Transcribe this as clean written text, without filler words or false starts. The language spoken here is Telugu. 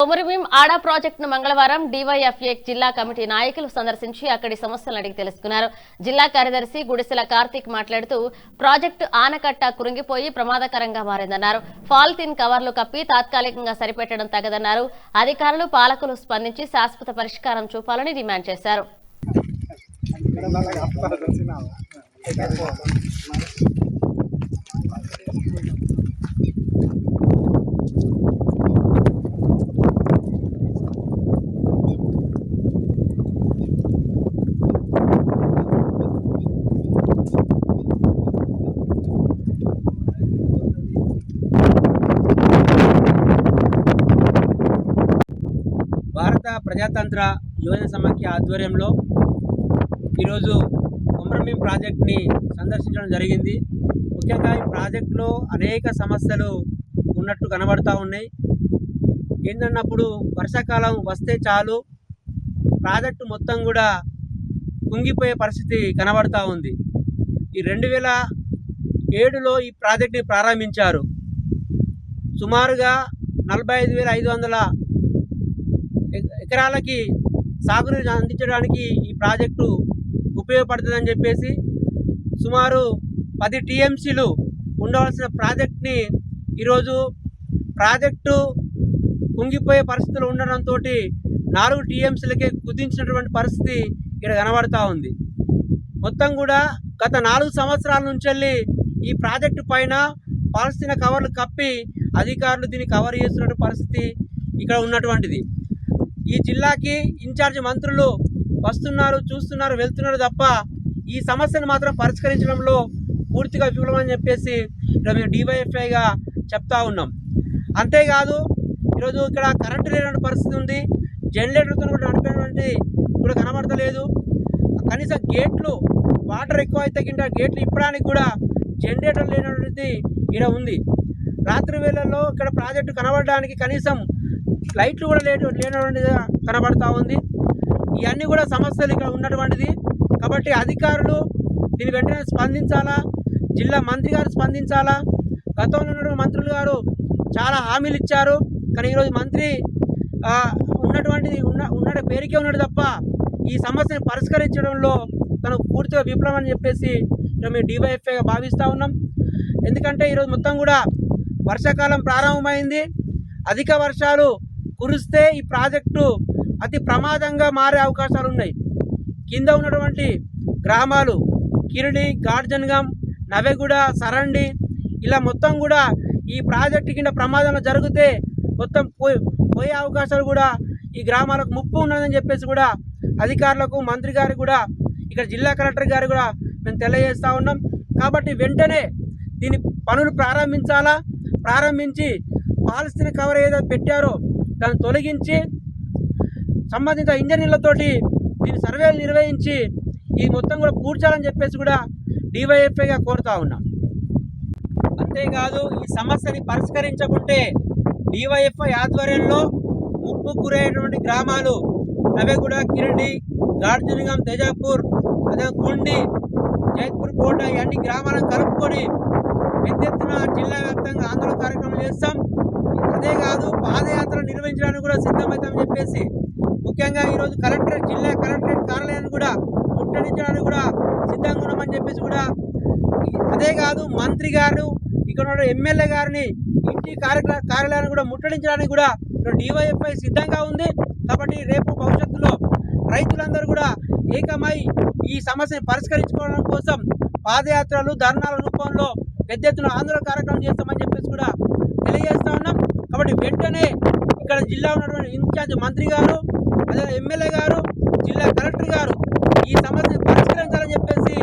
కొమరభీం ఆడా ప్రాజెక్టును మంగళవారం డివైఎఫ్ఏ జిల్లా కమిటీ నాయకులు సందర్శించి అక్కడి సమస్యలను అడిగి తెలుసుకున్నారు. జిల్లా కార్యదర్శి గుడిసెల కార్తీక్ మాట్లాడుతూ ప్రాజెక్టు ఆనకట్ట కురింగిపోయి ప్రమాదకరంగా మారిందన్నారు. పాలిథిన్ కవర్లు కప్పి తాత్కాలికంగా సరిపెట్టడం తగదన్నారు. అధికారులు పాలకులు స్పందించి శాశ్వత పరిష్కారం చూపాలని డిమాండ్ చేశారు. భారత ప్రజాతంత్ర యువజన సమాఖ్య ఆధ్వర్యంలో ఈరోజు కొమరభీం ప్రాజెక్ట్ని సందర్శించడం జరిగింది. ముఖ్యంగా ఈ ప్రాజెక్టులో అనేక సమస్యలు ఉన్నట్టు కనబడతా ఉన్నాయి. ఏంటన్నప్పుడు వర్షాకాలం వస్తే చాలు ప్రాజెక్టు మొత్తం కూడా కుంగిపోయే పరిస్థితి కనబడతా ఉంది. ఈ 2007లో ఈ ప్రాజెక్ట్ని ప్రారంభించారు. సుమారుగా 45,500 ఎకరాలకి సాగునీరు అందించడానికి ఈ ప్రాజెక్టు ఉపయోగపడుతుందని చెప్పేసి సుమారు 10 టీఎంసీలు ఉండవలసిన ప్రాజెక్ట్ని ఈరోజు ప్రాజెక్టు కుంగిపోయే పరిస్థితులు ఉండడంతో 4 టీఎంసీలకే కుదించినటువంటి పరిస్థితి ఇక్కడ కనబడతా ఉంది. మొత్తం కూడా గత 4 సంవత్సరాల నుంచి ఈ ప్రాజెక్టు పైన పాలిథిన్ కవర్లు కప్పి అధికారులు దీన్ని కవర్ చేస్తున్న పరిస్థితి ఇక్కడ ఉన్నటువంటిది. ఈ జిల్లాకి ఇన్ఛార్జ్ మంత్రులు వస్తున్నారు, చూస్తున్నారు, వెళ్తున్నారు తప్ప ఈ సమస్యను మాత్రం పరిష్కరించడంలో పూర్తిగా విఫలమని చెప్పేసి మేము డివైఎఫ్ఐగా చెప్తా ఉన్నాం. అంతేకాదు ఈరోజు ఇక్కడ కరెంటు లేనటువంటి పరిస్థితి ఉంది. జనరేటర్తో కూడా నడిపేటువంటి కూడా కనబడతలేదు. కనీసం గేట్లు వాటర్ ఎక్కువ అయితే కింద గేట్లు ఇప్పడానికి కూడా జనరేటర్ లేనటువంటిది ఇక్కడ ఉంది. రాత్రి వేళల్లో ఇక్కడ ప్రాజెక్టు కనబడడానికి కనీసం లైట్లు కూడా లేనటువంటిది కనబడతా ఉంది. ఇవన్నీ కూడా సమస్యలు ఇక్కడ ఉన్నటువంటిది. కాబట్టి అధికారులు దీని వెంటనే స్పందించాలా, జిల్లా మంత్రి గారు స్పందించాలా. గతంలో ఉన్నటువంటి మంత్రులు గారు చాలా హామీలు ఇచ్చారు, కానీ ఈరోజు మంత్రి ఉన్నటువంటి పేరుకే ఉన్నాడు తప్ప ఈ సమస్యను పరిష్కరించడంలో తను పూర్తిగా విఫలం అని చెప్పేసి మేము డివైఎఫ్ఐగా భావిస్తూ ఉన్నాం. ఎందుకంటే ఈరోజు మొత్తం కూడా వర్షాకాలం ప్రారంభమైంది. అధిక వర్షాలు కురిస్తే ఈ ప్రాజెక్టు అతి ప్రమాదంగా మారే అవకాశాలు ఉన్నాయి. కింద ఉన్నటువంటి గ్రామాలు కిరిడి, గాడ్జన్గం, నవెగూడ, సరండి ఇలా మొత్తం కూడా ఈ ప్రాజెక్టు కింద ప్రమాదంలో జరిగితే మొత్తం పోయే అవకాశాలు కూడా ఈ గ్రామాలకు ముప్పు ఉన్నదని చెప్పేసి కూడా అధికారులకు, మంత్రి గారికి కూడా, ఇక్కడ జిల్లా కలెక్టర్ గారు కూడా మేము తెలియజేస్తూ ఉన్నాం. కాబట్టి వెంటనే దీని పనులు ప్రారంభించాలా, ప్రారంభించి పాలిథిన్ కవర్ ఏదో పెట్టారో దాన్ని తొలగించి సంబంధిత ఇంజనీర్లతోటి దీని సర్వేలు నిర్వహించి ఈ మొత్తం కూడా పూడ్చాలని చెప్పేసి కూడా డివైఎఫ్ఐగా కోరుతా ఉన్నాం. అంతేకాదు ఈ సమస్యని పరిష్కరించకుంటే డివైఎఫ్ఐ ఆధ్వర్యంలో ముప్పు గురైనటువంటి గ్రామాలు నవెగూడ, కిరిడి, గాడ్జన్గం, తేజాపూర్, అదే గుండి, జైత్పూర్ కోట ఇవన్నీ గ్రామాలను కలుపుకొని పెద్ద ఎత్తున జిల్లా వ్యాప్తంగా ఆందోళన కార్యక్రమం చేస్తాం. అదే కాదు పాదయాత్ర నిర్వహించడానికి కూడా సిద్ధమవుతామని చెప్పేసి ముఖ్యంగా ఈరోజు జిల్లా కలెక్టరేట్ కార్యాలయాన్ని కూడా ముట్టడించడానికి కూడా సిద్ధంగా ఉన్నామని చెప్పేసి కూడా, అదే కాదు మంత్రి గారు ఇక్కడ ఉన్న ఎమ్మెల్యే గారిని ఇంటి కార్యాలయాన్ని కూడా ముట్టడించడానికి కూడా డివైఎఫ్ఐ సిద్ధంగా ఉంది. కాబట్టి రేపు భవిష్యత్తులో రైతులందరూ కూడా ఏకమై ఈ సమస్యను పరిష్కరించుకోవడం కోసం పాదయాత్రలు, ధర్నాల రూపంలో పెద్ద ఎత్తున ఆందోళన కార్యక్రమం చేస్తామని చెప్పేసి కూడా తెలియజేస్తా ఉన్నాం. కాబట్టి వెంటనే ఇక్కడ జిల్లా ఉన్నటువంటి ఇన్ఛార్జ్ మంత్రి గారు, అదే ఎమ్మెల్యే గారు, జిల్లా కలెక్టర్ గారు ఈ సమస్యను పరిష్కరించాలని చెప్పేసి